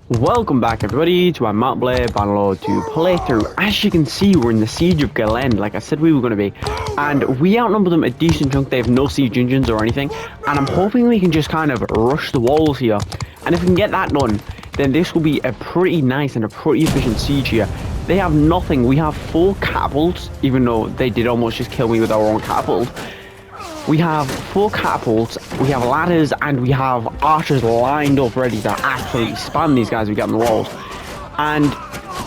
Welcome back everybody to our multiplayer Bannerlord 2 playthrough. As you can see, we're in the Siege of Galen, like I said we were going to be. And we outnumber them a decent chunk. They have no siege engines or anything. And I'm hoping we can just kind of rush the walls here. And if we can get that done, then this will be a pretty nice and a pretty efficient siege here. They have nothing. We have 4 catapults, even though they did almost just kill me with our own catapult. We have 4 catapults, we have ladders, and we have archers lined up ready to absolutely spam these guys we get on the walls. And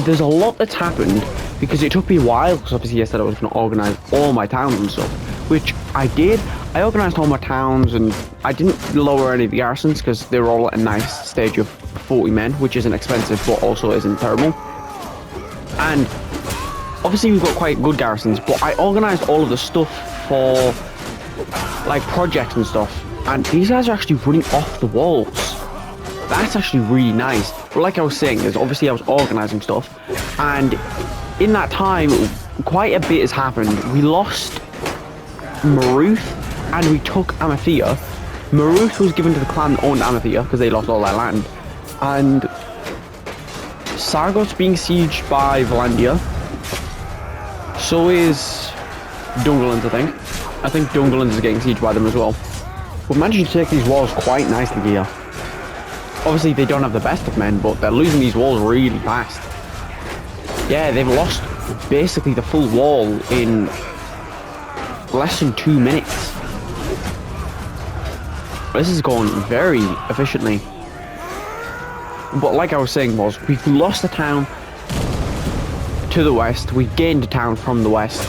there's a lot that's happened because it took me a while, because obviously I said I was going to organise all my towns and stuff, which I did. I organised all my towns and I didn't lower any of the garrisons because they were all at a nice stage of 40 men, which isn't expensive but also isn't terrible. And obviously we've got quite good garrisons, but I organised all of the stuff for like projects and stuff, and these guys are actually running off the walls. That's actually really nice. But like I was saying, is obviously I was organizing stuff, and in that time quite a bit has happened. We lost Maruth and we took Amathea. Maruth was given to the clan that owned Amathea because they lost all their land, and Sargot's being sieged by Vlandian. So is Dungaland, I think Dungaland is getting sieged by them as well. We've managed to take these walls quite nicely here. Obviously they don't have the best of men, but they're losing these walls really fast. Yeah, they've lost basically the full wall in less than 2 minutes. This is going very efficiently. But like I was saying, we've lost the town to the west, we've gained a town from the west.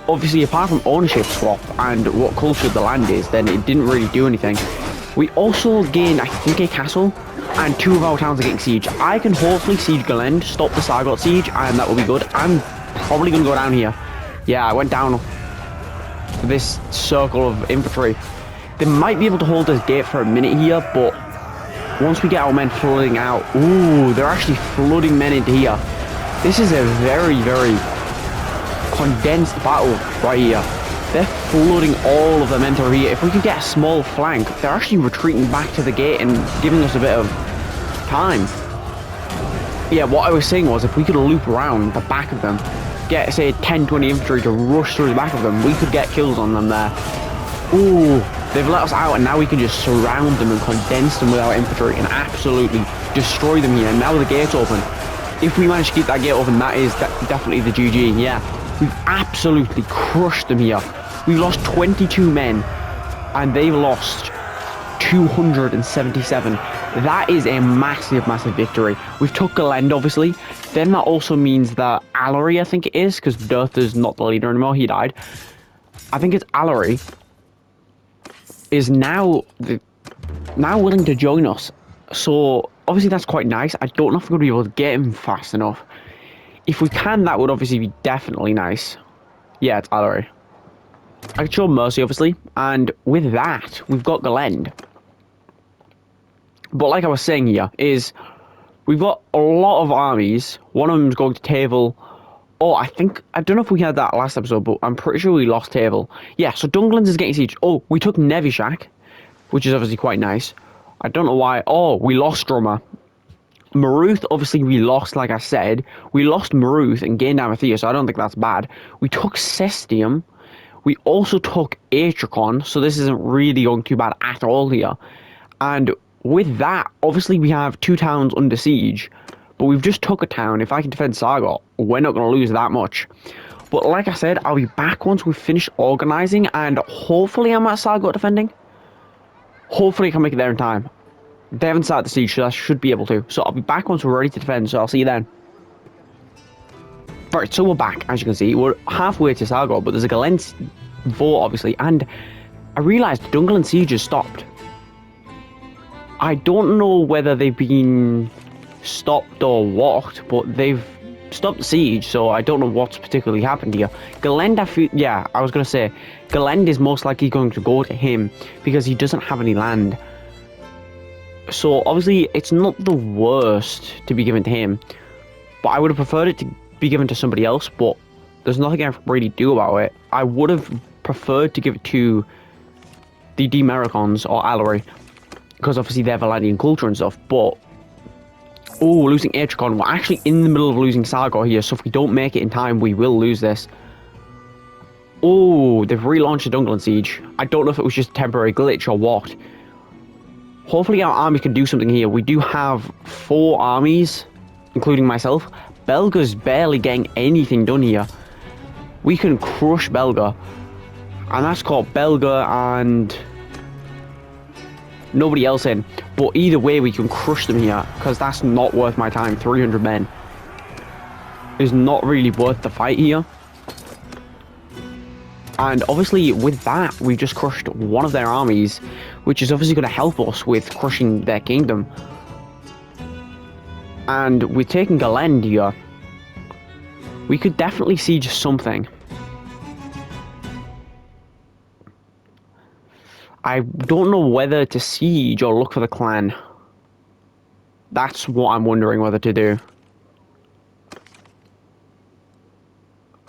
Obviously, apart from ownership swap and what culture the land is, then it didn't really do anything. We also gained, I think, a castle, and 2 of our towns are getting siege. I can hopefully siege Galend, stop the Sargot siege, and that will be good. I'm probably going to go down here. Yeah, I went down this circle of infantry. They might be able to hold this gate for a minute here, but once we get our men flooding out, ooh, they're actually flooding men into here. This is a very, very condensed battle right here. They're flooding all of them into here. If we could get a small flank, they're actually retreating back to the gate and giving us a bit of time. Yeah, what I was saying was if we could loop around the back of them, get say 10-20 infantry to rush through the back of them, we could get kills on them there. Ooh, they've let us out, and now we can just surround them and condense them with our infantry and absolutely destroy them here. And now the gate's open. If we manage to keep that gate open, that is definitely the GG. Yeah, we've absolutely crushed them here. We've lost 22 men, and they've lost 277. That is a massive, massive victory. We've took Galend, obviously. Then that also means that Aserai, I think it is, because Dirtha's not the leader anymore. He died. I think it's Aserai is now willing to join us. So obviously that's quite nice. I don't know if we're going to be able to get him fast enough. If we can, that would obviously be definitely nice. Yeah, it's Aserai. I could show Mercy, obviously, and with that, we've got Galend. But like I was saying here, is we've got a lot of armies. One of them is going to Tavel. Oh, I don't know if we had that last episode, but I'm pretty sure we lost Tavel. Yeah, so Dungaland is getting siege. Oh, we took Nevishak, which is obviously quite nice. I don't know why. Oh, we lost Drummer. Maruth, obviously, we lost, like I said. We lost Maruth and gained Amathea, so I don't think that's bad. We took Cestium. We also took Atricon, so this isn't really going too bad at all here. And with that, obviously, we have 2 towns under siege. But we've just took a town. If I can defend Sargot, we're not going to lose that much. But like I said, I'll be back once we've finished organising, and hopefully I'm at Sargot defending. Hopefully I can make it there in time. They haven't started the siege, so I should be able to. So I'll be back once we're ready to defend, so I'll see you then. Right, so we're back, as you can see. We're halfway to Sargot, but there's a Galend vote, obviously, and I realised Dungaland siege has stopped. I don't know whether they've been stopped or what, but they've stopped the siege, so I don't know what's particularly happened here. Galend, I was going to say, Galend is most likely going to go to him because he doesn't have any land. So obviously it's not the worst to be given to him, but I would have preferred it to be given to somebody else, but there's nothing I can really do about it. I would have preferred to give it to the Demericons or Aserai, because obviously they're Vlandian culture and stuff, but Oh, we're losing Atricon. We're actually in the middle of losing Sargor here, so if we don't make it in time, we will lose this. Oh, they've relaunched the Dungalan Siege. I don't know if it was just a temporary glitch or what. Hopefully our armies can do something here. We do have 4 armies, including myself. Belga's barely getting anything done here. We can crush Belga. And that's called Belga and nobody else in. But either way, we can crush them here, because that's not worth my time. 300 men is not really worth the fight here. And obviously with that, we've just crushed one of their armies, which is obviously going to help us with crushing their kingdom. And with taking Galend here, we could definitely siege something. I don't know whether to siege or look for the clan. That's what I'm wondering whether to do.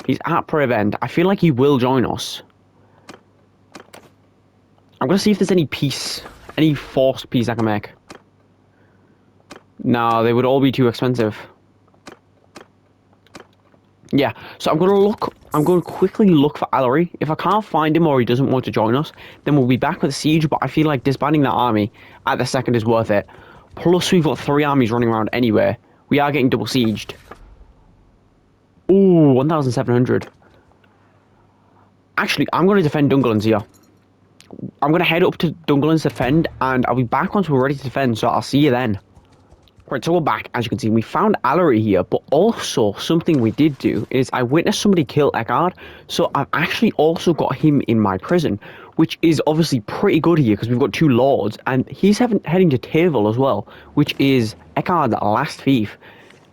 He's at Prevent. I feel like he will join us. I'm going to see if there's any peace, any forced peace I can make. No, they would all be too expensive. Yeah, so I'm going to quickly look for Aserai. If I can't find him or he doesn't want to join us, then we'll be back with a siege, but I feel like disbanding that army at the second is worth it. Plus, we've got 3 armies running around anyway. We are getting double sieged. Ooh, 1,700. Actually, I'm going to defend Dungalan's here. I'm going to head up to Dungalan's to defend, and I'll be back once we're ready to defend, so I'll see you then. Right, so we're back. As you can see, we found Aserai here, but also something we did do is I witnessed somebody kill Eckhard, so I've actually also got him in my prison, which is obviously pretty good here because we've got 2 lords, and he's heading to Tavel as well, which is Eckhard's last fief.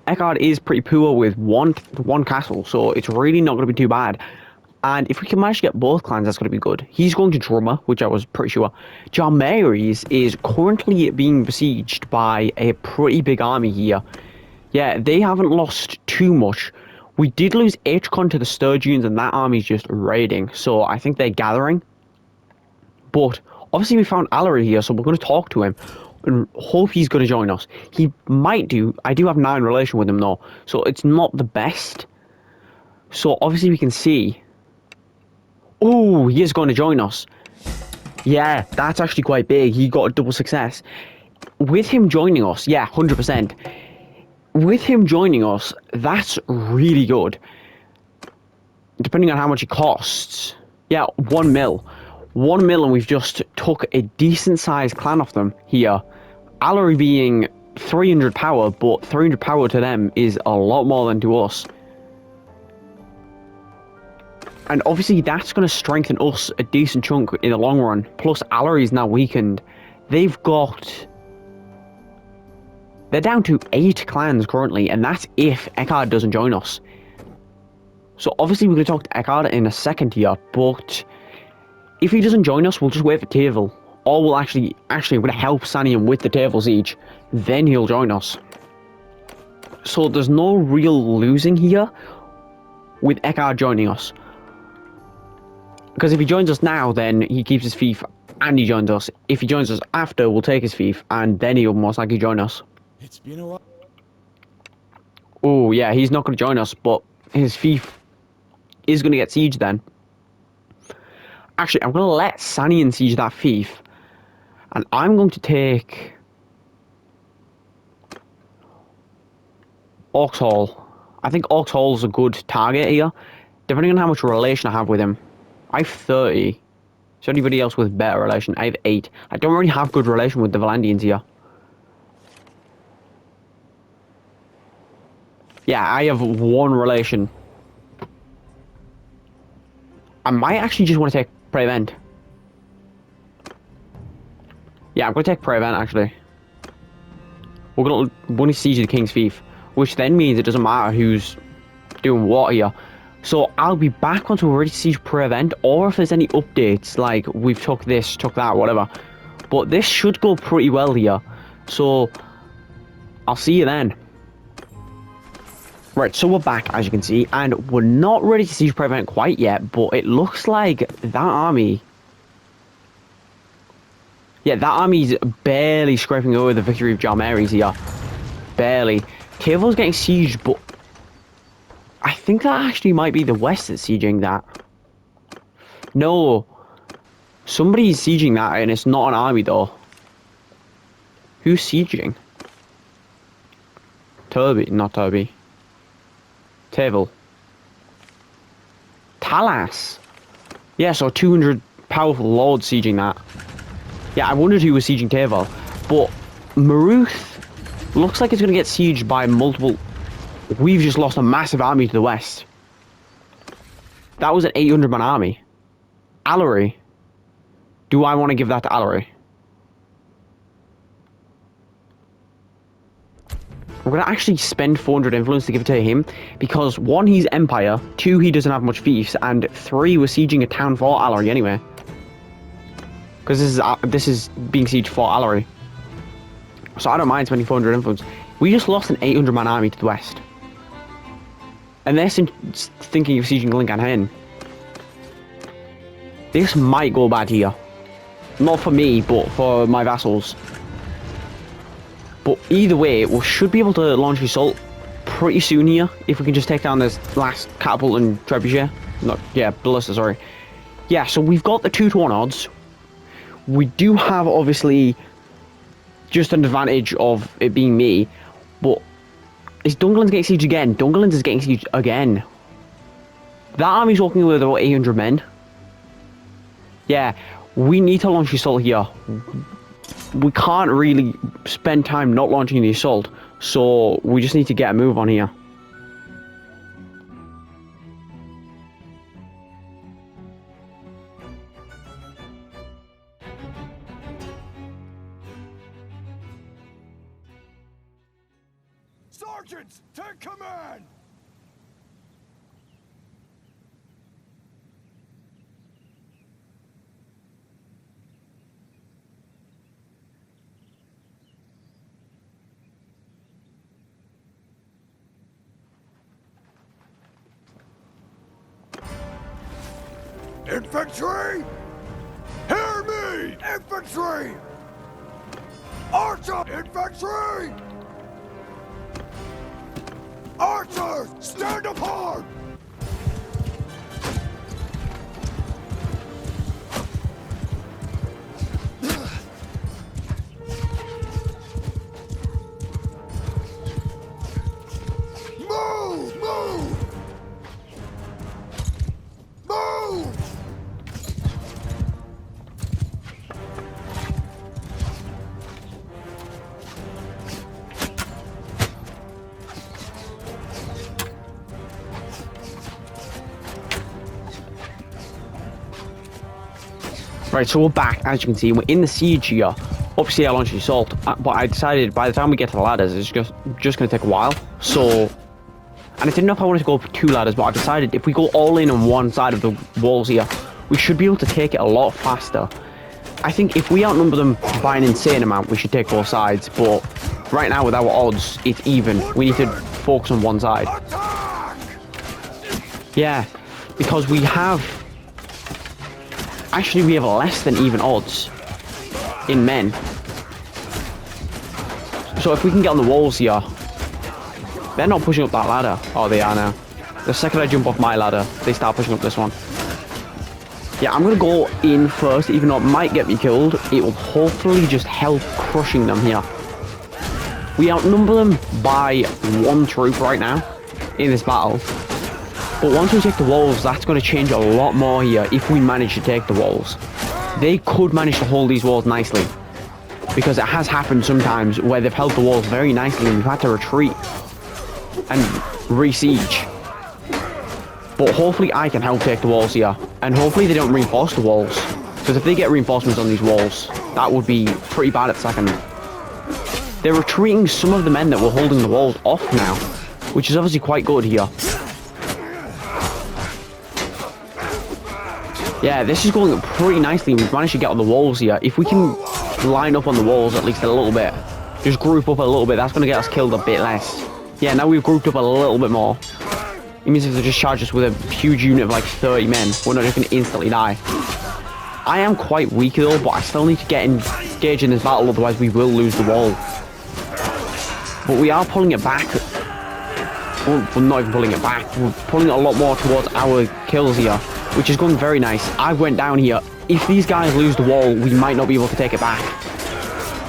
Eckhard is pretty poor with one castle, so it's really not going to be too bad. And if we can manage to get both clans, that's going to be good. He's going to Drummer, which I was pretty sure. Jarmaries is currently being besieged by a pretty big army here. Yeah, they haven't lost too much. We did lose Atricon to the Sturgians, and that army's just raiding. So I think they're gathering. But obviously we found Aserai here, so we're going to talk to him and hope he's going to join us. He might do. I do have 9 relation with him though, so it's not the best. So obviously we can see. Oh, he is going to join us. Yeah, that's actually quite big. He got a double success. With him joining us, yeah, 100%. With him joining us, that's really good. Depending on how much it costs. Yeah, 1 mil. 1 mil, and we've just took a decent sized clan off them here. Aserai being 300 power, but 300 power to them is a lot more than to us. And obviously that's going to strengthen us a decent chunk in the long run. Plus Aserai is now weakened. They're down to 8 clans currently, and that's if Eckhard doesn't join us. So obviously we're going to talk to Eckhard in a second here, but if he doesn't join us, we'll just wait for Tavel. Or we'll actually I'm going to help Sanium with the Tavel siege. Then he'll join us. So there's no real losing here with Eckhard joining us. Because if he joins us now, then he keeps his fief and he joins us. If he joins us after, we'll take his fief and then he'll most likely join us. It's been a while. Oh yeah, he's not going to join us, but his fief is going to get sieged then. Actually, I'm going to let Sanian siege that fief. And I'm going to take Oxhall. I think Oxhall's a good target here, depending on how much relation I have with him. I have 30. Is there anybody else with better relation? I have 8. I don't really have good relation with the Vlandians here. Yeah, I have 1 relation. I might actually just want to take Prevent. Yeah, I'm going to take Prevent actually. We're going to siege the King's Fief, which then means it doesn't matter who's doing what here. So I'll be back once we're ready to siege Prevent, or if there's any updates, like we've took this, took that, whatever. But this should go pretty well here. So I'll see you then. Right, so we're back, as you can see, and we're not ready to siege Prevent quite yet, but it looks like that army... Yeah, that army's barely scraping over the victory of Jarmaries here. barely. Tavor's getting sieged, but I think that actually might be the West that's sieging that. No. Somebody's sieging that, and it's not an army, though. Who's sieging? Turby, not Turby. Tavor. Talas. Yeah, so 200 powerful lords sieging that. Yeah, I wondered who was sieging Tavor. But Maruth looks like it's going to get sieged by multiple... We've just lost a massive army to the west. That was an 800-man army. Aserai. Do I want to give that to Aserai? I'm going to actually spend 400 influence to give it to him, because 1, he's Empire, 2, he doesn't have much fiefs, and 3, we're sieging a town for Aserai anyway. Because this is being sieged for Aserai. So I don't mind spending 400 influence. We just lost an 800-man army to the west. And they're thinking of sieging Lincoln Hen. This might go bad here. Not for me, but for my vassals. But either way, we should be able to launch assault pretty soon here, if we can just take down this last catapult and trebuchet. Ballista, sorry. Yeah, so we've got the 2-to-1 odds. We do have, obviously, just an advantage of it being me, but is Dungalin's getting sieged again? Dungalin's is getting sieged again. That army's walking with about 800 men. Yeah, we need to launch the assault here. We can't really spend time not launching the assault, so we just need to get a move on here. Sergeants, take command! Infantry! Hear me! Infantry! Archer! Infantry! Archers! Stand apart! Move! Move! Move! Right, so we're back, as you can see, we're in the siege here. Obviously I launched the assault, but I decided by the time we get to the ladders, it's just going to take a while. So, and I didn't know if I wanted to go for 2 ladders, but I decided if we go all in on one side of the walls here, we should be able to take it a lot faster. I think if we outnumber them by an insane amount, we should take both sides, but right now with our odds, it's even. We need to focus on one side. Yeah, because we have... Actually, we have less than even odds in men. So if we can get on the walls here... They're not pushing up that ladder. Oh, they are now. The second I jump off my ladder, they start pushing up this one. Yeah, I'm going to go in first, even though it might get me killed. It will hopefully just help crushing them here. We outnumber them by 1 troop right now in this battle. But once we take the walls, that's going to change a lot more here if we manage to take the walls. They could manage to hold these walls nicely, because it has happened sometimes where they've held the walls very nicely and we've had to retreat and re-siege. But hopefully I can help take the walls here, and hopefully they don't reinforce the walls, because if they get reinforcements on these walls, that would be pretty bad at second. They're retreating some of the men that were holding the walls off now, which is obviously quite good here. Yeah, this is going pretty nicely. We've managed to get on the walls here. If we can line up on the walls at least a little bit, just group up a little bit, that's going to get us killed a bit less. Yeah, now we've grouped up a little bit more. It means if they just charge us with a huge unit of like 30 men, we're not just going to instantly die. I am quite weak though, but I still need to get engaged in this battle, otherwise we will lose the wall. But we are pulling it back. Well, we're not even pulling it back. We're pulling it a lot more towards our kills here, which is going very nice. I went down here. If these guys lose the wall, we might not be able to take it back.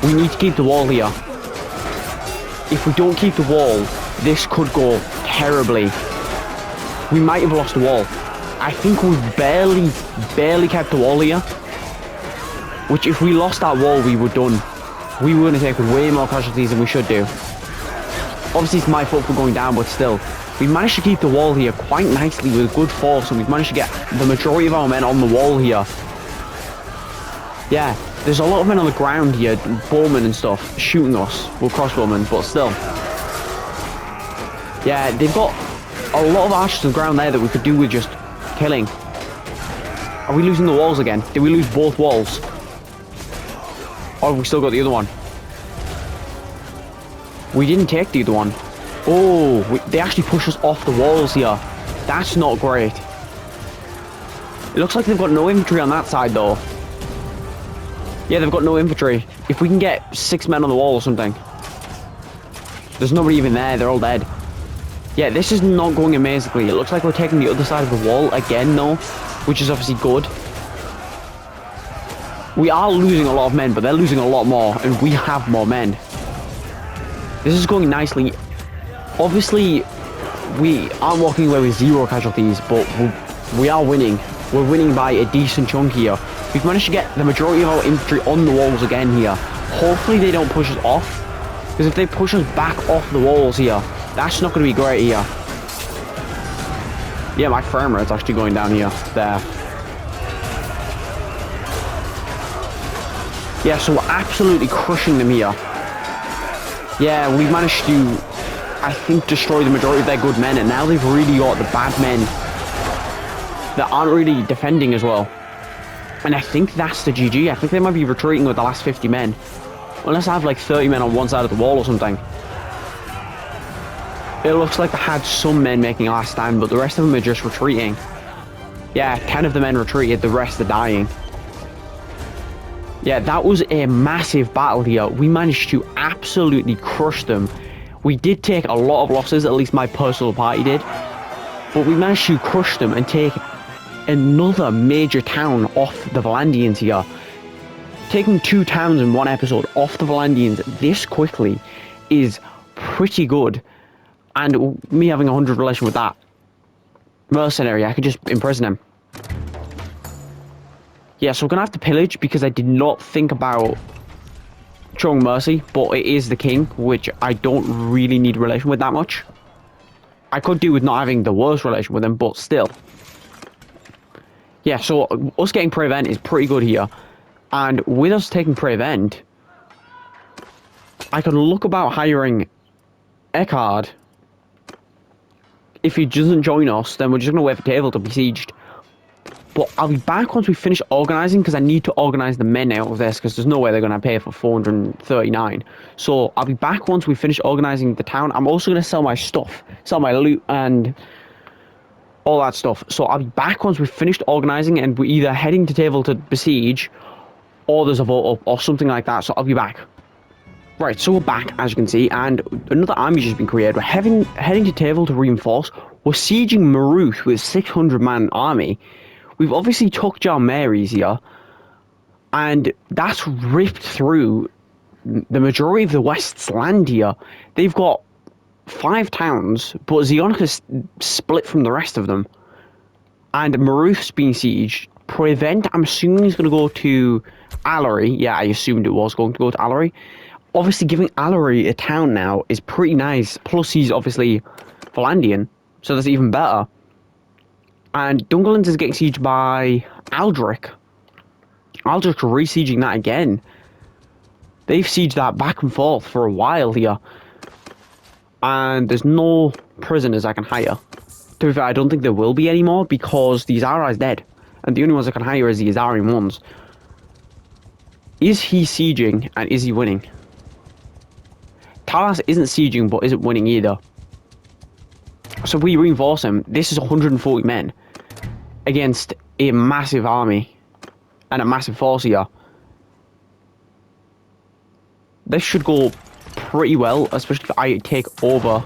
We need to keep the wall here. If we don't keep the wall, this could go terribly. We might have lost the wall. I think we've barely kept the wall here. Which, if we lost that wall, we were done. We were going to take way more casualties than we should do. Obviously, it's my fault for going down, but still. We managed to keep the wall here quite nicely with good force, and we've managed to get the majority of our men on the wall here. Yeah, there's a lot of men on the ground here, bowmen and stuff, shooting us with crossbowmen, but still. Yeah, they've got a lot of archers on the ground there that we could do with just killing. Are we losing the walls again? Did we lose both walls? Or have we still got the other one? We didn't take the other one. Oh, they actually pushed us off the walls here. That's not great. It looks like they've got no infantry on that side, though. Yeah, they've got no infantry. If we can get 6 men on the wall or something. There's nobody even there. They're all dead. Yeah, this is not going amazingly. It looks like we're taking the other side of the wall again, though, which is obviously good. We are losing a lot of men, but they're losing a lot more, and we have more men. This is going nicely. Obviously, we aren't walking away with 0 casualties, but we are winning. We're winning by a decent chunk here. We've managed to get the majority of our infantry on the walls again here. Hopefully they don't push us off, because if they push us back off the walls here, that's not going to be great here. Yeah, my farmer is actually going down here. There. Yeah, so we're absolutely crushing them here. Yeah, we've managed to, I think, destroy the majority of their good men, and now they've really got the bad men that aren't really defending as well. And I think that's the GG. I think they might be retreating with the last 50 men. Unless I have like 30 men on one side of the wall or something. It looks like they had some men making a last stand, but the rest of them are just retreating. Yeah, 10 of the men retreated, the rest are dying. Yeah, that was a massive battle here. We managed to absolutely crush them. We did take a lot of losses, at least my personal party did. But we managed to crush them and take another major town off the Vlandians here. Taking 2 towns in one episode off the Vlandians this quickly is pretty good. And me having 100 relation with that mercenary, I could just imprison him. Yeah, so we're going to have to pillage because I did not think about showing mercy, but it is the king, which I don't really need a relation with that much. I could do with not having the worst relation with him, but still. Yeah, so us getting Prevent is pretty good here. And with us taking Prevent, I can look about hiring Eckhard. If he doesn't join us, then we're just going to wait for Table to be sieged. But I'll be back once we finish organising, because I need to organise the men out of this, because there's no way they're going to pay for 439. So I'll be back once we finish organising the town. I'm also going to sell my stuff, sell my loot and all that stuff. So I'll be back once we've finished organising, and we're either heading to Table to besiege, or there's a vote up, or something like that. So I'll be back. Right, so we're back, as you can see, and another army's just been created. We're heading to Table to reinforce. We're sieging Maruth with 600-man army. We've obviously took John Mary's here, and that's ripped through the majority of the West's land here. They've got 5 towns, but Zionica's split from the rest of them. And Maruth's being sieged. Prevent, I'm assuming he's going to go to Aserai. Yeah, I assumed it was going to go to Aserai. Obviously, giving Aserai a town now is pretty nice. Plus, he's obviously Vlandian, so that's even better. And Dungaland is getting sieged by Aldrich. Aldrich re-sieging that again. They've sieged that back and forth for a while here. And there's no prisoners I can hire. To be fair, I don't think there will be anymore because the Aserai is dead. And the only ones I can hire is the Azarian ones. Is he sieging and is he winning? Talas isn't sieging but isn't winning either. So if we reinforce him, this is 140 men against a massive army and a massive force here. This should go pretty well, especially if I take over.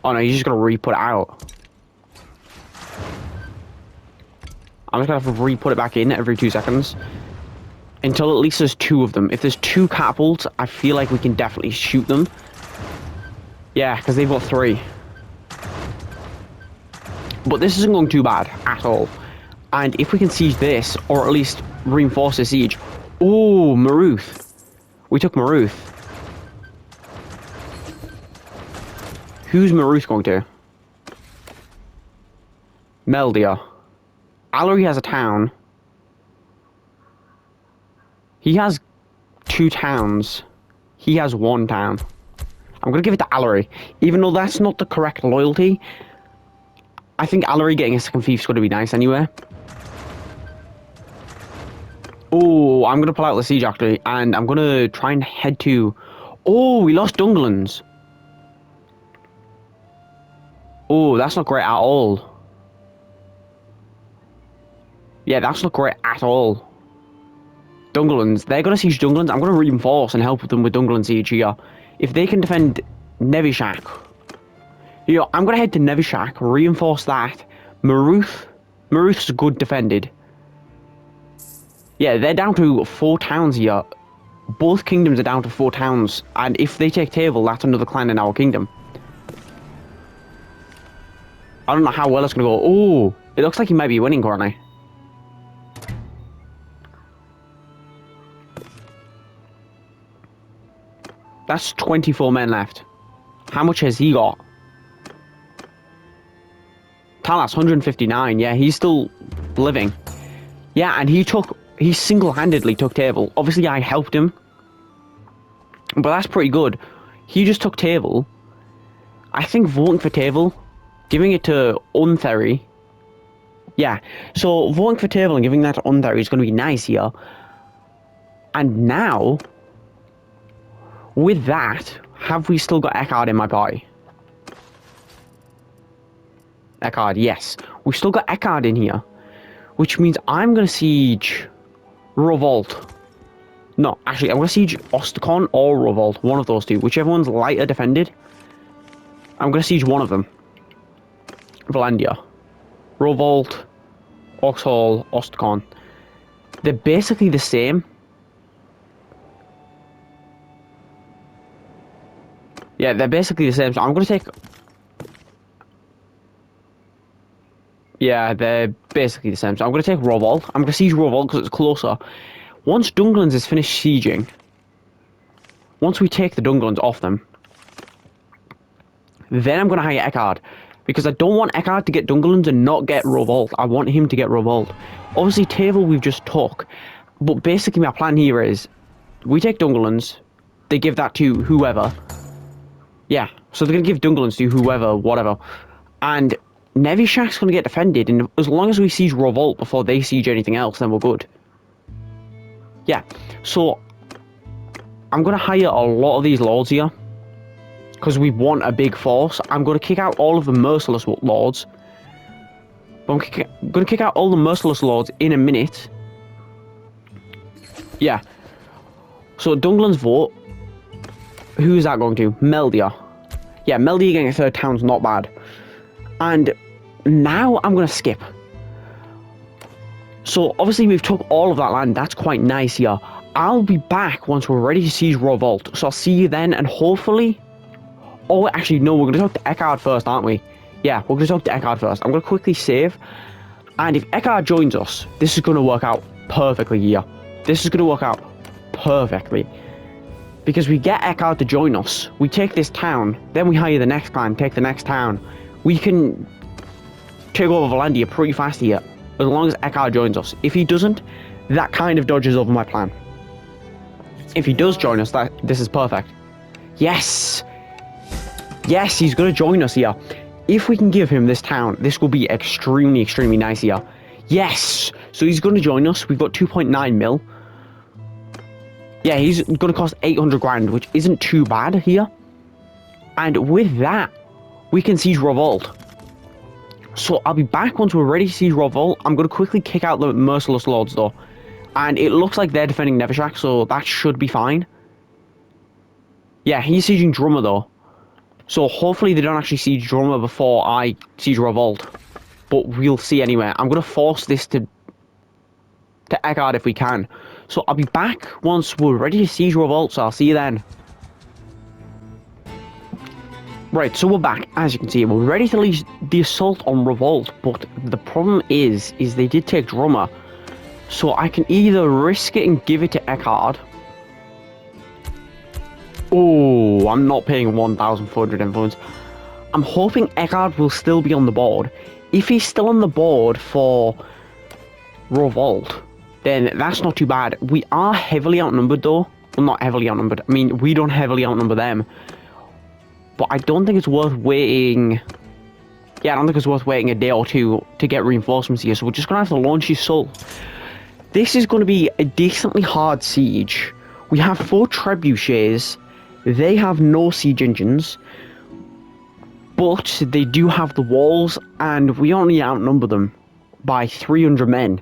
Oh no, he's just gonna re-put it out. I'm just gonna have to re-put it back in every 2 seconds. Until at least there's 2 of them. If there's 2 catapults, I feel like we can definitely shoot them. Yeah, because they've got 3. But this isn't going too bad at all. And if we can siege this, or at least reinforce the siege. Oh, Maruth. We took Maruth. Who's Maruth going to? Meldia. Aserai has a town. He has 2 towns. He has 1 town. I'm going to give it to Aserai. Even though that's not the correct loyalty, I think Aserai getting a second fief is going to be nice anyway. Oh, I'm going to pull out the siege actually, and I'm going to try and head to... Oh, we lost Dungerlands. Oh, that's not great at all. Yeah, that's not great at all. Dungerlands, they're going to siege Dungerlands. I'm going to reinforce and help them with Dungerland siege here. If they can defend Nevishak, you know, I'm going to head to Nevishak, reinforce that. Maruth's good defended. Yeah, they're down to 4 towns here. Both kingdoms are down to 4 towns, and if they take Table, that's another clan in our kingdom. I don't know how well it's going to go. Oh, it looks like he might be winning currently. That's 24 men left. How much has he got? Talas, 159. Yeah, he's still living. Yeah, and he single-handedly took Table. Obviously, I helped him. But that's pretty good. He just took Table. I think voting for Table, giving it to Untheri. Yeah, so voting for Table and giving that to Untheri is going to be nice here. And now... with that, have we still got Eckhard in my party? Eckhard, yes. We've still got Eckhard in here. Which means I'm going to siege Revolt. No, actually, I'm going to siege Ostacon or Revolt. One of those 2. Whichever one's lighter defended. I'm going to siege one of them. Vlandia. Revolt. Oxhall. Ostacon. They're basically the same. Yeah, they're basically the same. So I'm going to take... Yeah, they're basically the same. So I'm going to take Revolt. I'm going to siege Revolt because it's closer. Once Dungerlands is finished sieging, once we take the Dungerlands off them, then I'm going to hire Eckhard. Because I don't want Eckhard to get Dungerlands and not get Revolt. I want him to get Revolt. Obviously, Table we've just took. But basically my plan here is, we take Dungerlands, they give that to whoever. Yeah, so they're going to give Dungerlands to whoever, whatever. And Nevishak's going to get defended, and as long as we siege Revolt before they siege anything else, then we're good. Yeah, so I'm going to hire a lot of these lords here, because we want a big force. I'm going to kick out all of the merciless lords. I'm going to kick out all the merciless lords in a minute. Yeah. So Dungerland's vote. Who is that going to? Meldia. Yeah, Meldia getting a 3rd town's not bad. And now I'm going to skip. So obviously we've took all of that land. That's quite nice here. I'll be back once we're ready to siege Revolt. So I'll see you then, and hopefully... Oh, actually, no, we're going to talk to Eckhard first, aren't we? Yeah, we're going to talk to Eckhard first. I'm going to quickly save. And if Eckhard joins us, this is going to work out perfectly here. This is going to work out perfectly. Because we get Eckhard to join us. We take this town. Then we hire the next clan, take the next town. We can take over Vlandia pretty fast here. As long as Eckhard joins us. If he doesn't, that kind of dodges over my plan. If he does join us, this is perfect. Yes! Yes, he's going to join us here. If we can give him this town, this will be extremely, extremely nice here. Yes! So he's going to join us. We've got 2.9 mil. Yeah, he's going to cost 800 grand, which isn't too bad here. And with that, we can siege Revolt. So I'll be back once we're ready to siege Revolt. I'm going to quickly kick out the merciless lords, though. And it looks like they're defending Nevishak, so that should be fine. Yeah, he's sieging Drummer though. So hopefully they don't actually siege Drummer before I siege Revolt. But we'll see anyway. I'm going to force this to Eckhart if we can. So I'll be back once we're ready to siege Revolt, so I'll see you then. Right, so we're back. As you can see, we're ready to lead the assault on Revolt, but the problem is they did take Drummer. So I can either risk it and give it to Eckhart. Oh, I'm not paying 1,400 influence. I'm hoping Eckhart will still be on the board. If he's still on the board for Revolt, then that's not too bad. We are heavily outnumbered though. Well, not heavily outnumbered. I mean, we don't heavily outnumber them. But I don't think it's worth waiting. Yeah, I don't think it's worth waiting a day or two to get reinforcements here. So we're just going to have to launch his soul. This is going to be a decently hard siege. We have 4 trebuchets. They have no siege engines. But they do have the walls. And we only outnumber them by 300 men.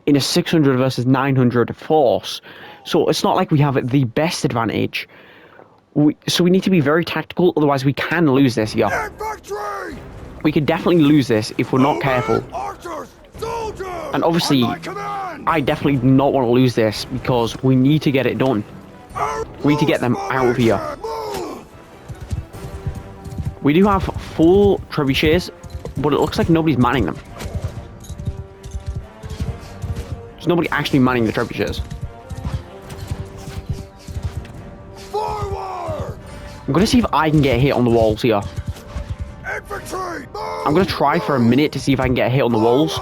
In a 600 versus 900 force. So it's not like we have the best advantage. So we need to be very tactical, otherwise we can lose this, yeah. Infantry! We could definitely lose this if we're not careful. Archers! Soldiers! And obviously, I definitely do not want to lose this because we need to get it done. We need to get them out of here. We do have 4 trebuchets, but it looks like nobody's manning them. There's nobody actually manning the trebuchets. I'm going to see if I can get a hit on the walls here. Infantry! I'm going to try for a minute to see if I can get a hit on the walls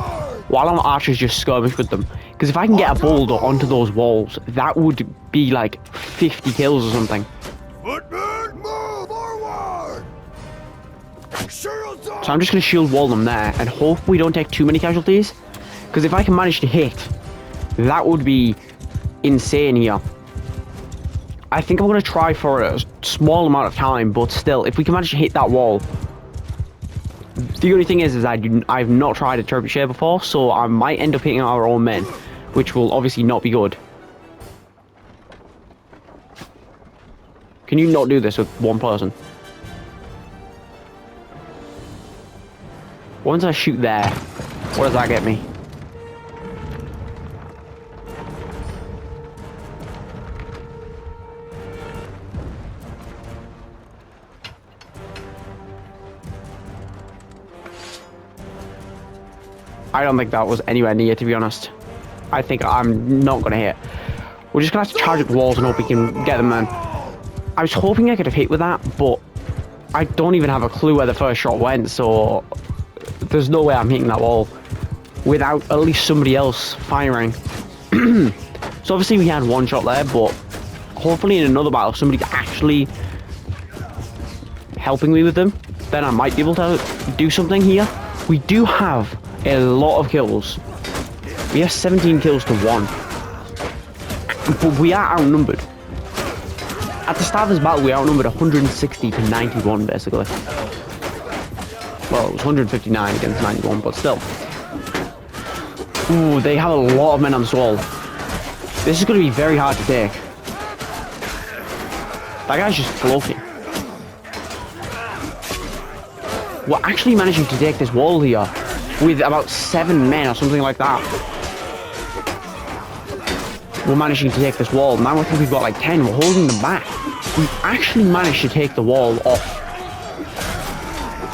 while our archers just skirmish with them. Because if I can get a boulder onto those walls, that would be like 50 kills or something. Footmen, move forward! Shields up! So I'm just going to shield wall them there and hope we don't take too many casualties. Because if I can manage to hit, that would be insane here. I think I'm going to try for a small amount of time, but still, if we can manage to hit that wall. The only thing is I've not tried a trebuchet before, so I might end up hitting our own men, which will obviously not be good. Can you not do this with one person? Once I shoot there, what does that get me? I don't think that was anywhere near, to be honest. I think I'm not going to hit. We're just going to have to charge up the walls and hope we can get them in. I was hoping I could have hit with that, but I don't even have a clue where the first shot went, so there's no way I'm hitting that wall without at least somebody else firing. So obviously we had one shot there, but hopefully in another battle somebody's actually helping me with them. Then I might be able to do something here. We do have a lot of kills. We have 17 kills to 1. But we are outnumbered. At the start of this battle, we outnumbered 160 to 91, basically. Well, it was 159 against 91, but still. Ooh, they have a lot of men on this wall. This is going to be very hard to take. That guy's just floating. We're actually managing to take this wall here with about 7 men or something like that. We're managing to take this wall. Now I think we've got like 10. We're holding them back. We've actually managed to take the wall off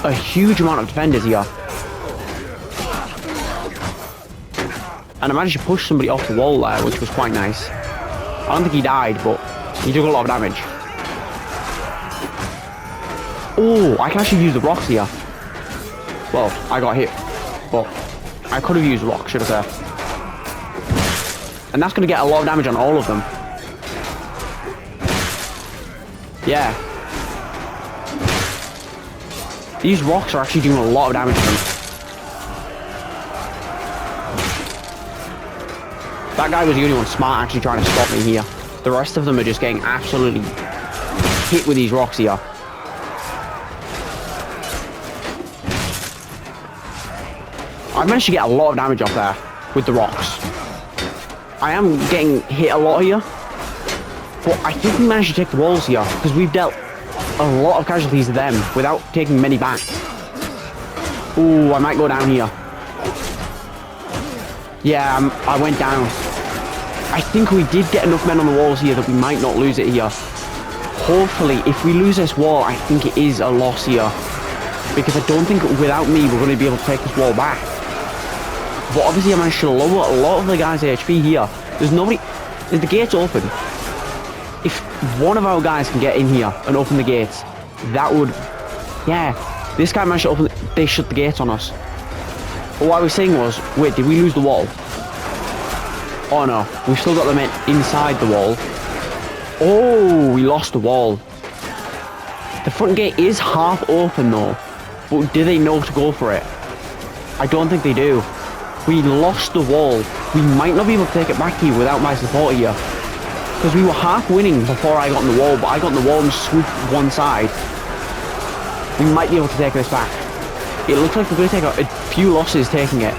a huge amount of defenders here. And I managed to push somebody off the wall there, which was quite nice. I don't think he died, but he took a lot of damage. Oh, I can actually use the rocks here. Well, I got hit. But I could have used rock, should I say. And that's going to get a lot of damage on all of them. Yeah. These rocks are actually doing a lot of damage to them. That guy was the only one smart actually trying to stop me here. The rest of them are just getting absolutely hit with these rocks here. I've managed to get a lot of damage off there with the rocks. I am getting hit a lot here. But I think we managed to take the walls here, because we've dealt a lot of casualties to them without taking many back. Ooh, I might go down here. Yeah, I went down. I think we did get enough men on the walls here that we might not lose it here. Hopefully, if we lose this wall, I think it is a loss here. Because I don't think without me, we're going to be able to take this wall back. But obviously, I managed to lower a lot of the guys' HP here. There's nobody... Is the gates open? If one of our guys can get in here and open the gates, that would... Yeah, this guy managed to open... They shut the gates on us. But what I was saying was, wait, did we lose the wall? Oh no, we've still got the men inside the wall. Oh, we lost the wall. The front gate is half open though, but do they know to go for it? I don't think they do. We lost the wall. We might not be able to take it back here without my support here. Because we were half winning before I got on the wall, but I got on the wall and swooped one side. We might be able to take this back. It looks like we're going to take a few losses taking it.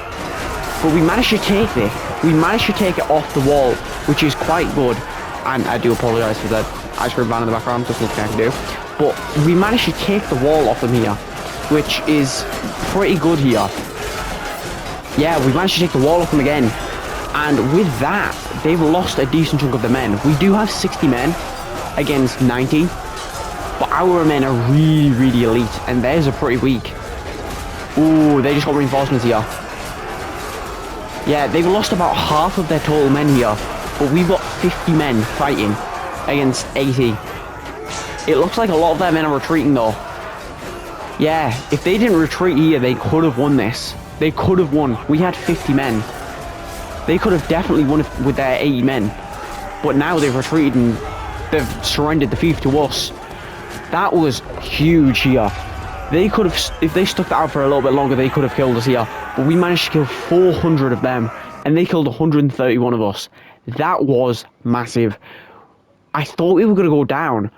But we managed to take it. We managed to take it off the wall, which is quite good. And I do apologise for the ice cream van in the background, just nothing I can do. But we managed to take the wall off them here, which is pretty good here. Yeah, we managed to take the wall off them again. And with that, they've lost a decent chunk of the men. We do have 60 men against 90. But our men are really, really elite. And theirs are pretty weak. Ooh, they just got reinforcements here. Yeah, they've lost about half of their total men here. But we've got 50 men fighting against 80. It looks like a lot of their men are retreating though. Yeah, if they didn't retreat here, they could have won this. They could have won. We had 50 men. They could have definitely won with their 80 men. But now they've retreated and they've surrendered the fief to us. That was huge here. They could have, if they stuck that out for a little bit longer, they could have killed us here. But we managed to kill 400 of them, and they killed 131 of us. That was massive. I thought we were going to go down.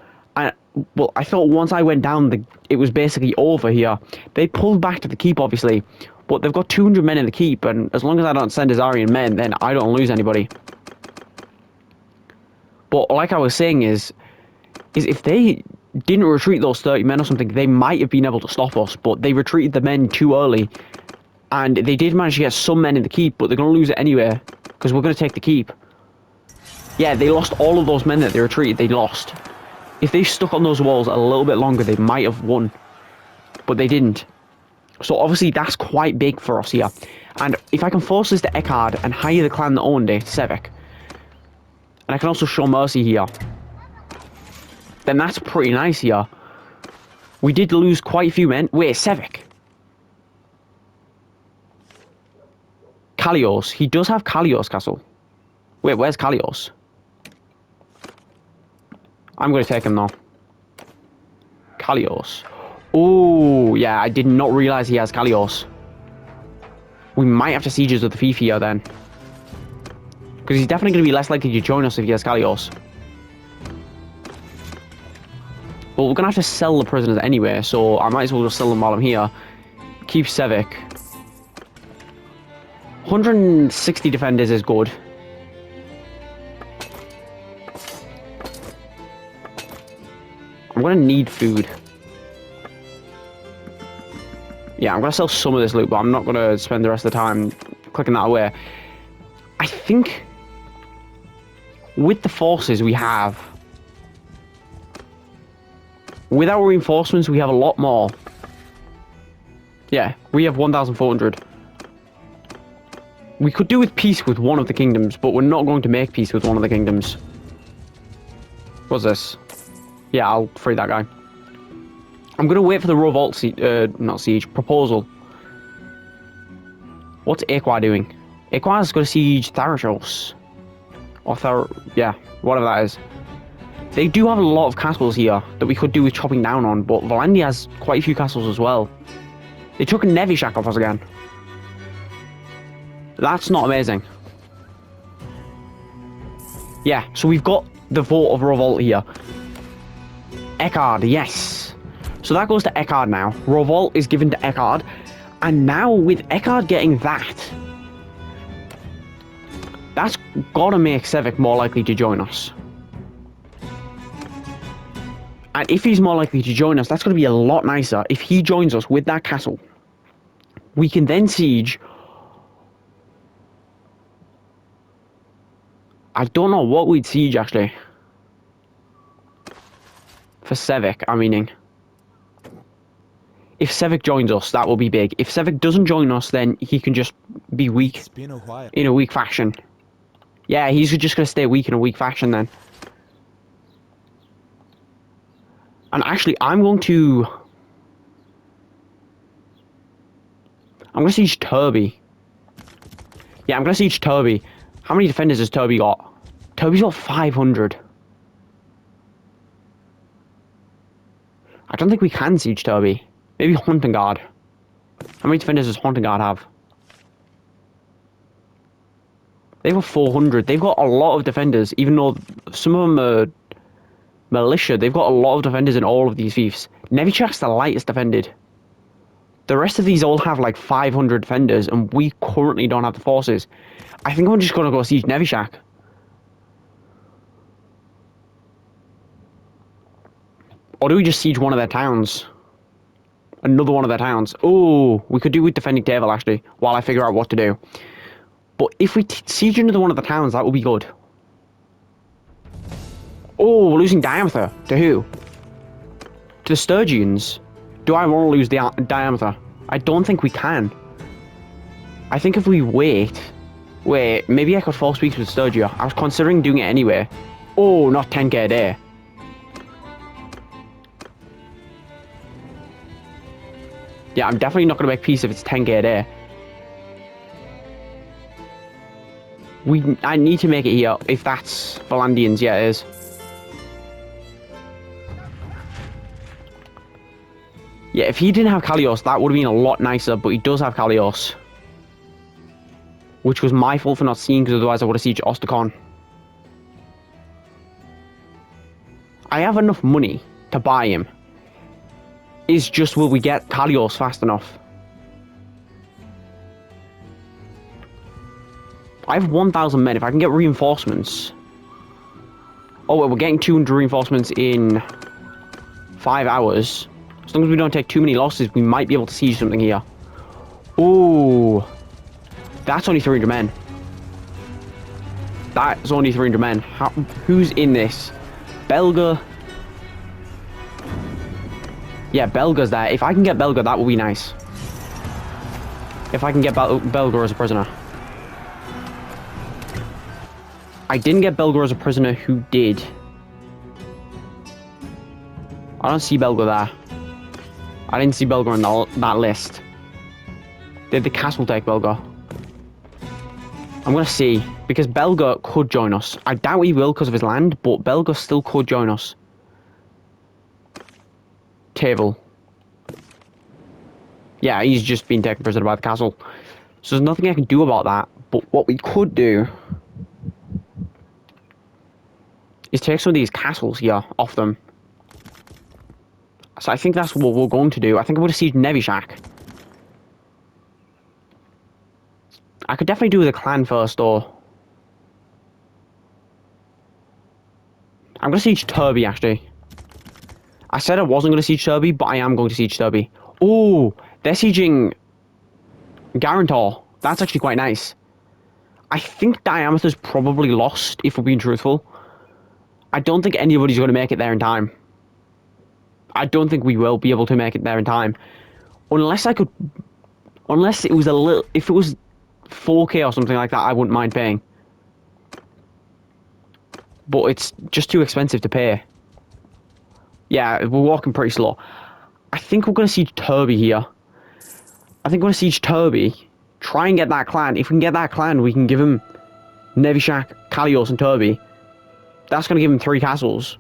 Well, I thought once I went down, it was basically over here. They pulled back to the keep, obviously. But they've got 200 men in the keep, and as long as I don't send Asarian men, then I don't lose anybody. But like I was saying is if they didn't retreat those 30 men or something, they might have been able to stop us, but they retreated the men too early. And they did manage to get some men in the keep, but they're going to lose it anyway, because we're going to take the keep. Yeah, they lost all of those men that they retreated, they lost. If they stuck on those walls a little bit longer, they might have won. But they didn't. So obviously that's quite big for us here. And if I can force this to Eckhard and hire the clan that owned it, Sevek, and I can also show mercy here, then that's pretty nice here. We did lose quite a few men. Wait, Sevek. Kalios. He does have Kalios Castle. Wait, where's Kalios? I'm going to take him now. Kalios. Oh, yeah, I did not realise he has Kalios. We might have to sieges with the fief here then. Because he's definitely going to be less likely to join us if he has Kalios. But we're going to have to sell the prisoners anyway, so I might as well just sell them while I'm here. Keep Sevek. 160 defenders is good. I'm going to need food. Yeah, I'm going to sell some of this loot, but I'm not going to spend the rest of the time clicking that away. I think with the forces we have, with our reinforcements, we have a lot more. Yeah, we have 1,400. We could do with peace with one of the kingdoms, but we're not going to make peace with one of the kingdoms. What's this? Yeah, I'll free that guy. I'm going to wait for the revolt proposal. What's Aqua doing? Aqua's going to siege Tharashos. Or yeah, whatever that is. They do have a lot of castles here that we could do with chopping down on, but Vlandian has quite a few castles as well. They took a Nevishak off us again. That's not amazing. Yeah, so we've got the vote of revolt here. Eckhard, yes. So that goes to Eckhard now. Revolt is given to Eckhard. And now with Eckhard getting that, that's gotta make Sevek more likely to join us. And if he's more likely to join us, that's going to be a lot nicer. If he joins us with that castle, we can then siege. I don't know what we'd siege, actually. For Sevik, I'm meaning. If Sevik joins us, that will be big. If Sevik doesn't join us, then he can just be weak. It's been a while. In a weak fashion. Yeah, he's just going to stay weak in a weak fashion then. And actually, I'm going to siege Turby. Yeah, I'm going to siege Turby. How many defenders has Turby got? Turby's got 500. I don't think we can siege Turby. Maybe Haunting Guard. How many defenders does Haunting Guard have? They've got 400. They've got a lot of defenders, even though some of them are militia. They've got a lot of defenders in all of these fiefs. Nevichak's the lightest defended. The rest of these all have like 500 defenders, and we currently don't have the forces. I think I'm just going to go siege Nevichak. Or do we just siege one of their towns? Another one of their towns. Oh, we could do with defending Table, actually, while I figure out what to do. But if we siege another one of the towns, that would be good. Oh, we're losing diameter. To who? To the Sturgians. Do I want to lose the diameter? I don't think we can. I think if we wait, maybe I could force peace with Sturgia. I was considering doing it anyway. Oh, not 10k a day. Yeah, I'm definitely not going to make peace if it's 10k a day. I need to make it here, if that's Vlandians. Yeah, it is. Yeah, if he didn't have Kalios, that would have been a lot nicer, but he does have Kalios. Which was my fault for not seeing, because otherwise I would have sieged Ostacon. I have enough money to buy him. It's just, will we get Kalios fast enough? I have 1,000 men. If I can get reinforcements... Oh, well, we're getting 200 reinforcements in 5 hours. As long as we don't take too many losses, we might be able to siege something here. Ooh. That's only 300 men. That's only 300 men. Who's in this? Belga. Yeah, Belga's there. If I can get Belga, that will be nice. If I can get Belga as a prisoner. I didn't get Belga as a prisoner. Who did? I don't see Belga there. I didn't see Belga on that list. Did the castle take Belga? I'm going to see. Because Belga could join us. I doubt he will because of his land, but Belga still could join us. Table. Yeah, he's just been taken prisoner by the castle. So there's nothing I can do about that. But what we could do is take some of these castles here off them. So I think that's what we're going to do. I think I'm going to siege Nevichak. I could definitely do the clan first, though. I'm going to siege Turby, actually. I said I wasn't going to siege Turby, but I am going to siege Turby. Oh, they're sieging Garantor. That's actually quite nice. I think Diameter's probably lost, if we're being truthful. I don't think anybody's going to make it there in time. I don't think we will be able to make it there in time. Unless I could... Unless it was a little... If it was 4k or something like that, I wouldn't mind paying. But it's just too expensive to pay. Yeah, we're walking pretty slow. I think we're going to siege Turby here. I think we're going to siege Turby. Try and get that clan. If we can get that clan, we can give him Nevichak, Kalios, and Turby. That's going to give him 3 castles.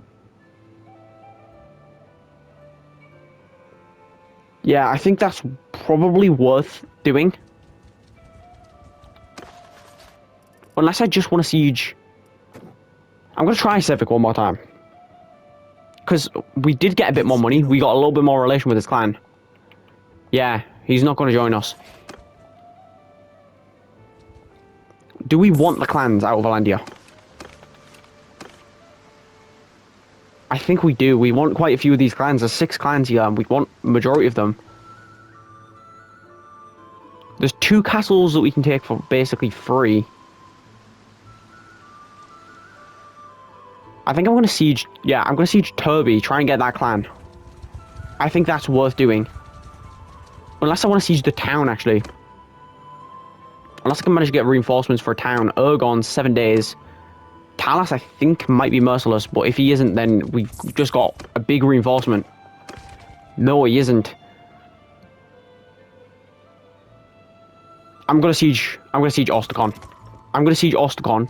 Yeah, I think that's probably worth doing. Unless I just want to siege... I'm going to try Sevik one more time. Because we did get a bit more money. We got a little bit more relation with his clan. Yeah, he's not going to join us. Do we want the clans out of Vlandia? I think we do. We want quite a few of these clans. There's 6 clans here, and we want majority of them. There's 2 castles that we can take for basically free. I think I'm going to siege... Yeah, I'm going to siege Turby, try and get that clan. I think that's worth doing. Unless I want to siege the town, actually. Unless I can manage to get reinforcements for a town. Ergon, 7 days. Talas, I think, might be merciless, but if he isn't, then we've just got a big reinforcement. No, he isn't. I'm gonna siege Ostacon. I'm gonna siege Ostacon.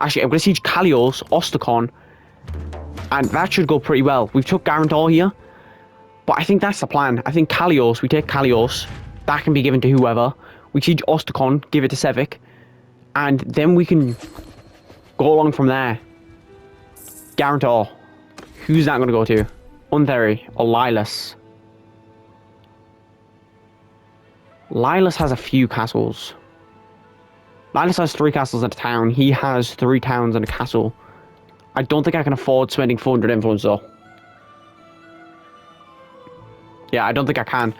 Actually, I'm gonna siege Kalios, Ostacon, and that should go pretty well. We've took Garantor here, but I think that's the plan. I think Kalios, we take Kalios, that can be given to whoever. We siege Ostacon, give it to Sevic, and then we can go along from there. Garantor. Who's that going to go to? Untheri or Lilas? Lilas has a few castles. Lilas has 3 castles and a town. He has 3 towns and a castle. I don't think I can afford spending 400 influence though. Yeah, I don't think I can.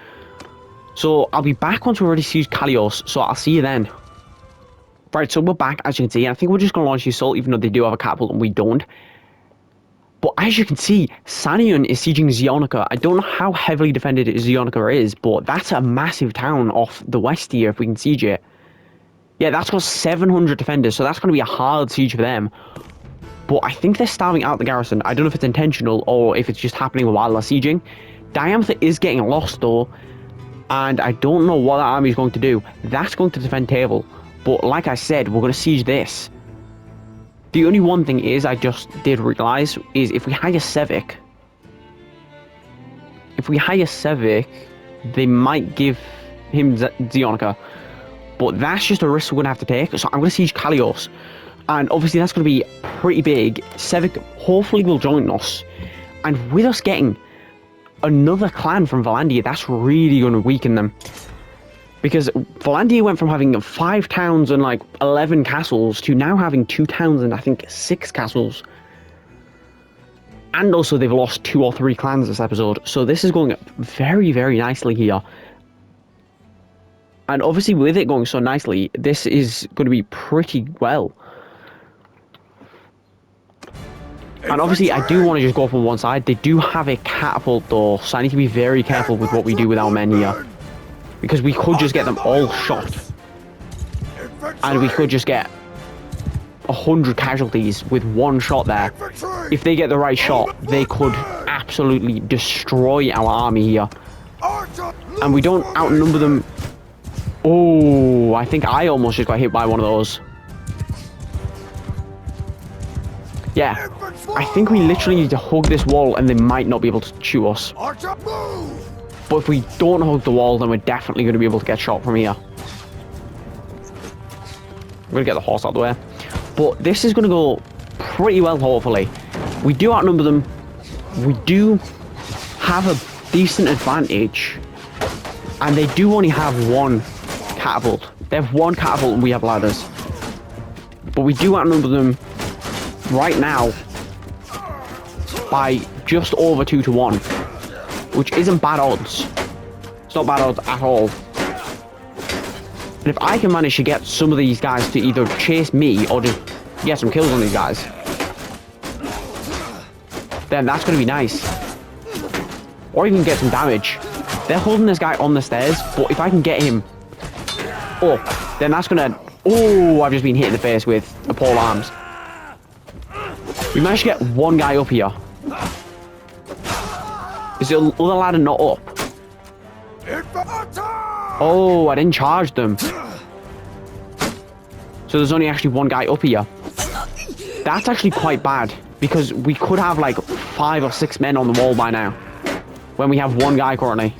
So I'll be back once we've already sieged Kalios. So I'll see you then. Right, so we're back, as you can see, and I think we're just going to launch the assault, even though they do have a catapult and we don't. But as you can see, Sanion is sieging Zionica. I don't know how heavily defended Zionica is, but that's a massive town off the west here, if we can siege it. Yeah, that's got 700 defenders, so that's going to be a hard siege for them. But I think they're starving out the garrison. I don't know if it's intentional or if it's just happening while they're sieging. Diameter is getting lost, though, and I don't know what that army is going to do. That's going to defend Table. But like I said, we're going to siege this. The only one thing is, I just did realise, is if we hire Sevic... they might give him Zionica. But that's just a risk we're going to have to take. So I'm going to siege Kalios. And obviously that's going to be pretty big. Sevic hopefully will join us. And with us getting another clan from Vlandia, that's really going to weaken them. Because Vlandia went from having 5 towns and like 11 castles to now having 2 towns and I think 6 castles. And also they've lost 2 or 3 clans this episode. So this is going very, very nicely here. And obviously with it going so nicely, this is going to be pretty well. And obviously I do want to just go from one side. They do have a catapult though, so I need to be very careful with what we do with our men here. Because we could just get them all shot. And we could just get 100 casualties with one shot there. If they get the right shot, they could absolutely destroy our army here. And we don't outnumber them. Oh, I think I almost just got hit by one of those. Yeah, I think we literally need to hug this wall and they might not be able to shoot us. But if we don't hug the wall, then we're definitely going to be able to get shot from here. I'm going to get the horse out of the way. But this is going to go pretty well, hopefully. We do outnumber them. We do have a decent advantage. And they do only have 1 catapult. They have 1 catapult and we have ladders. But we do outnumber them right now by just over 2 to 1. Which isn't bad odds. It's not bad odds at all. And if I can manage to get some of these guys to either chase me or just get some kills on these guys, then that's going to be nice. Or even get some damage. They're holding this guy on the stairs, but if I can get him up, then that's going to... Oh, I've just been hit in the face with a pole arms. We managed to get 1 guy up here. Is the other ladder not up? Oh, I didn't charge them. So there's only actually 1 guy up here. That's actually quite bad. Because we could have like 5 or 6 men on the wall by now. When we have 1 guy currently.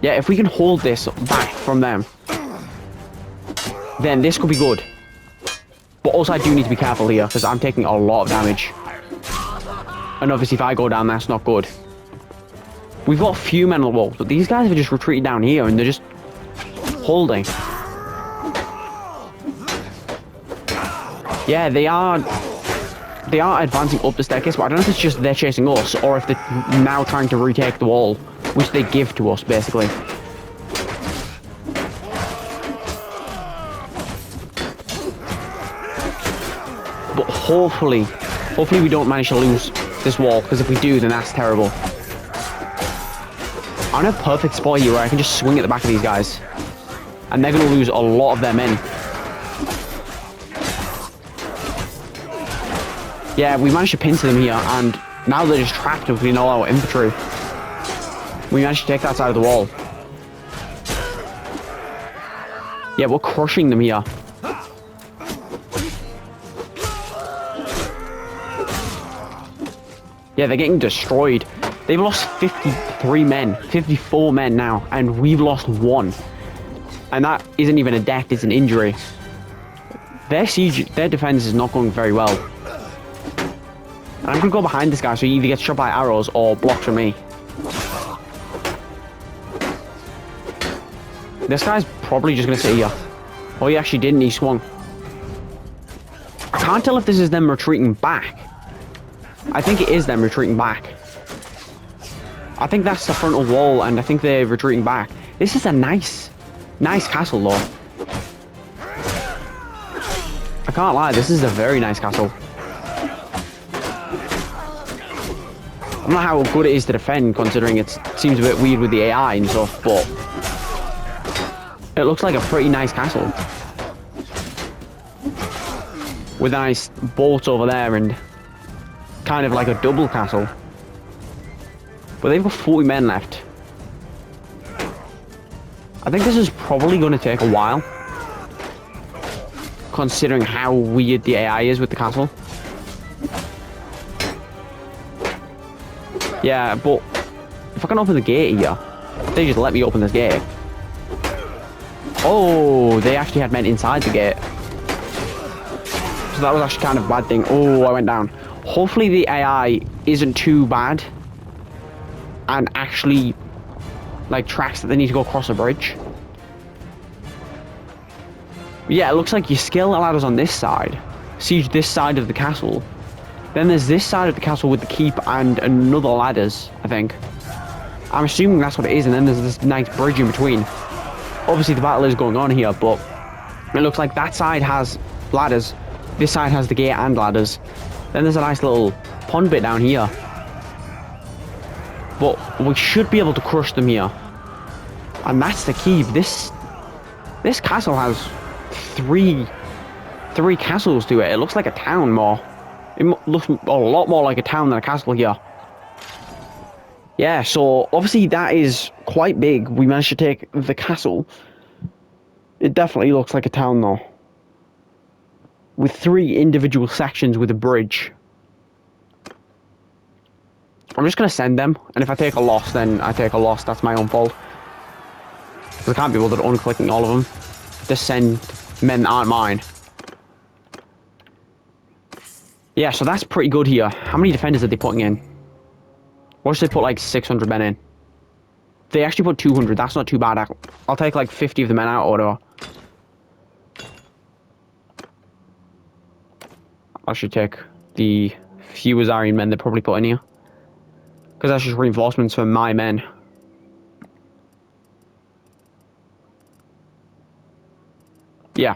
Yeah, if we can hold this back from them, then this could be good. But also I do need to be careful here. Because I'm taking a lot of damage. And obviously if I go down, that's not good. We've got a few men on the wall, but these guys have just retreated down here and they're just holding. Yeah, they are they are advancing up the staircase, but I don't know if it's just they're chasing us or if they're now trying to retake the wall, which they give to us, basically. But hopefully we don't manage to lose this wall, because if we do, then that's terrible. I'm in a perfect spot here where I can just swing at the back of these guys. And they're going to lose a lot of their men. Yeah, we managed to pincer them here, and now they're just trapped between all our infantry. We managed to take that side of the wall. Yeah, we're crushing them here. Yeah, they're getting destroyed. They've lost 53 men, 54 men now, and we've lost 1. And that isn't even a death, it's an injury. Their siege, their defense is not going very well. And I'm gonna go behind this guy so he either gets shot by arrows or blocks from me. This guy's probably just gonna sit here. Oh, he actually didn't, he swung. I can't tell if this is them retreating back. I think it is them retreating back. I think that's the frontal wall, and I think they're retreating back. This is a nice castle, though. I can't lie, this is a very nice castle. I don't know how good it is to defend, considering it seems a bit weird with the AI and stuff, but it looks like a pretty nice castle. With a nice boat over there and kind of like a double castle. But they've got 40 men left. I think this is probably going to take a while, considering how weird the AI is with the castle. Yeah, but if I can open the gate here, they just let me open this gate. Oh, they actually had men inside the gate. So that was actually kind of a bad thing. Oh, I went down. Hopefully the AI isn't too bad and actually like tracks that they need to go across a bridge. Yeah, it looks like your skill ladders on this side siege this side of the castle. Then there's this side of the castle with the keep and another ladders, I think. I'm assuming that's what it is, and then there's this nice bridge in between. Obviously the battle is going on here, but it looks like that side has ladders, this side has the gate and ladders. Then there's a nice little pond bit down here. But we should be able to crush them here. And that's the key. This castle has three castles to it. It looks like a town more. It looks a lot more like a town than a castle here. Yeah, so obviously that is quite big. We managed to take the castle. It definitely looks like a town though, with 3 individual sections with a bridge. I'm just going to send them, and if I take a loss, then I take a loss. That's my own fault. I can't be bothered unclicking all of them. Just send men that aren't mine. Yeah, so that's pretty good here. How many defenders are they putting in? What should they put, like 600 men in? They actually put 200. That's not too bad. I'll take like 50 of the men out or whatever. I should take the few Asarian men they probably put in here, because that's just reinforcements for my men. Yeah.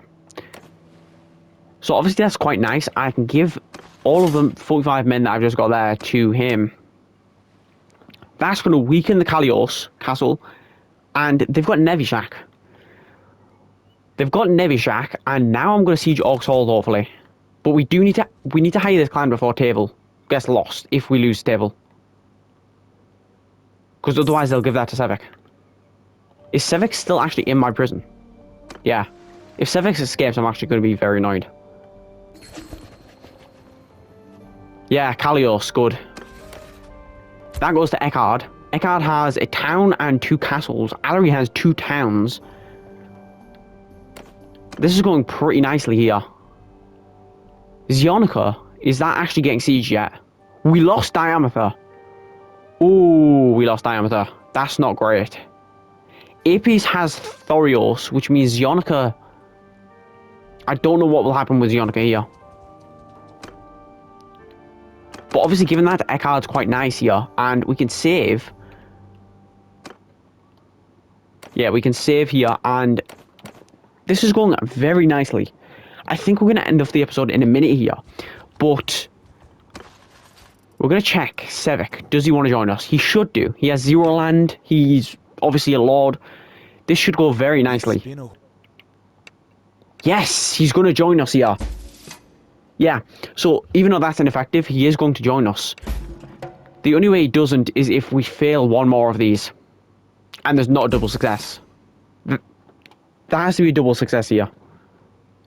So obviously that's quite nice. I can give all of them 45 men that I've just got there to him. That's going to weaken the Kalios castle, and they've got Nevishak. They've got Nevishak, and now I'm going to siege Orcs Hold, hopefully. But we need to hire this clan before Table gets lost, if we lose Table. Because otherwise they'll give that to Sevek. Is Sevek still actually in my prison? Yeah. If Sevek escapes, I'm actually going to be very annoyed. Yeah, Kalios, good. That goes to Eckhard. Eckhard has a town and 2 castles. Aserai has 2 towns. This is going pretty nicely here. Zionica, is that actually getting sieged yet? We lost Diameter. Ooh, we lost Diameter. That's not great. Apis has Thorios, which means Zionica... I don't know what will happen with Zionica here. But obviously, given that Eckhard's quite nice here, and we can save. Yeah, we can save here, and this is going very nicely. I think we're going to end off the episode in a minute here, but we're going to check Sevek. Does he want to join us? He should do. He has 0 land. He's obviously a lord. This should go very nicely. Yes, he's going to join us here. Yeah, so even though that's ineffective, he is going to join us. The only way he doesn't is if we fail one more of these. And there's not a double success. There has to be a double success here.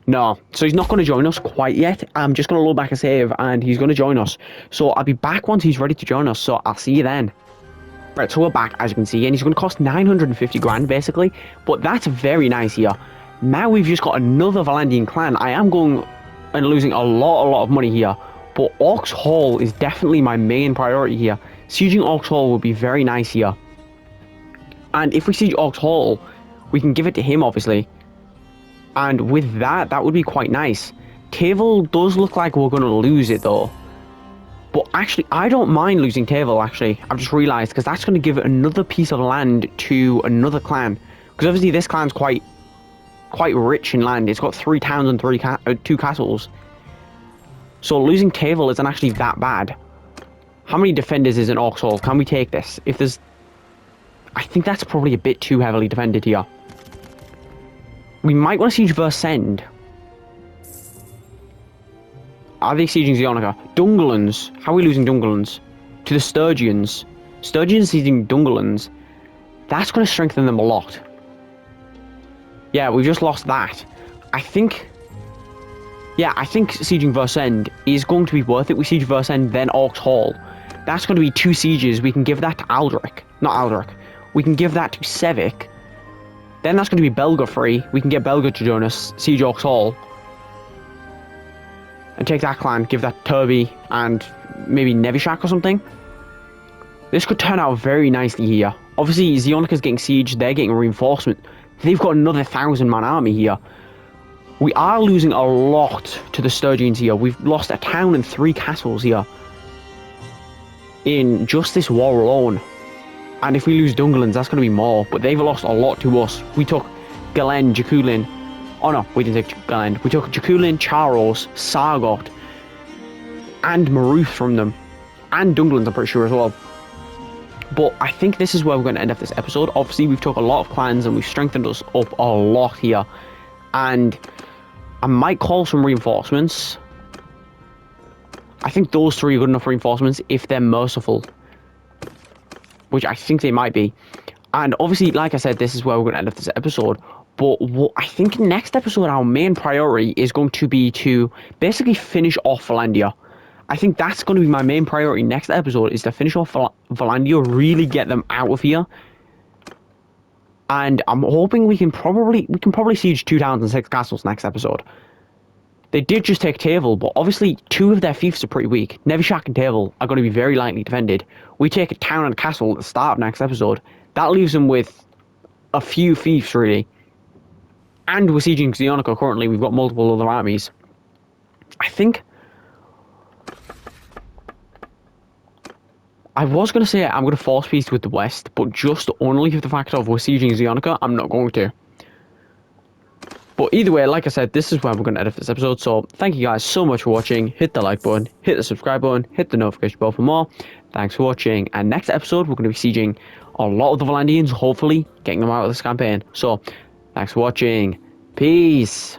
No, so he's not going to join us quite yet. I'm just going to load back a save and he's going to join us. So I'll be back once he's ready to join us, so I'll see you then. Right, so we're back, as you can see, and he's going to cost 950 grand, basically. But that's very nice here. Now we've just got another Vlandian clan. I am going and losing a lot of money here. But Orcs Hall is definitely my main priority here. Sieging Orcs Hall would be very nice here. And if we siege Orcs Hall, we can give it to him, obviously. And with that, that would be quite nice. Tavel does look like we're going to lose it, though. But actually, I don't mind losing Tavel, actually. I've just realised, because that's going to give another piece of land to another clan. Because obviously this clan's quite rich in land. It's got 3 towns and 2 castles. So losing Tavel isn't actually that bad. How many defenders is in Orcs Hall? Can we take this? If there's... I think that's probably a bit too heavily defended here. We might want to siege Versend. Are they sieging Zionica? Dungerlands. How are we losing Dungerlands? To the Sturgians. Sturgians sieging Dungerlands. That's going to strengthen them a lot. Yeah, we've just lost that. I think sieging Versend is going to be worth it. We siege Versend, then Orcs Hall. That's going to be 2 sieges. We can give that to Aldrich. Not Aldrich. We can give that to Sevek. Then that's going to be Belga free. We can get Belga to join us, siege Orcs Hall. And take that clan, give that to Turby and maybe Nevishak or something. This could turn out very nicely here. Obviously, Zionica's getting sieged, they're getting reinforcement. They've got another 1,000-man army here. We are losing a lot to the Sturgians here. We've lost a town and 3 castles here. In just this war alone. And if we lose Dungerlands, that's going to be more. But they've lost a lot to us. We took Galen, Jakulin. Oh no, we didn't take Galen. We took Jakulin, Charos, Sargot, and Maruth from them. And Dungerlands, I'm pretty sure, as well. But I think this is where we're going to end up this episode. Obviously, we've took a lot of clans and we've strengthened us up a lot here. And I might call some reinforcements. I think those 3 are good enough reinforcements if they're merciful. Which I think they might be. And obviously, like I said, this is where we're going to end up this episode. But I think next episode, our main priority is going to be to basically finish off Vlandia. I think that's going to be my main priority next episode, is to finish off Vlandia, really get them out of here. And I'm hoping we can probably siege 2 towns and 6 castles next episode. They did just take Tavel, but obviously 2 of their fiefs are pretty weak. Nevishak and Tavel are going to be very lightly defended. We take a town and a castle at the start of next episode. That leaves them with a few fiefs, really. And we're sieging Zionica currently. We've got multiple other armies. I think... I was going to say I'm going to force peace with the West, but just only for the fact of we're sieging Zionica, I'm not going to. But either way, like I said, this is where we're going to edit this episode. So thank you guys so much for watching. Hit the like button, hit the subscribe button, hit the notification bell for more. Thanks for watching. And next episode, we're going to be sieging a lot of the Vlandians, hopefully getting them out of this campaign. So thanks for watching. Peace.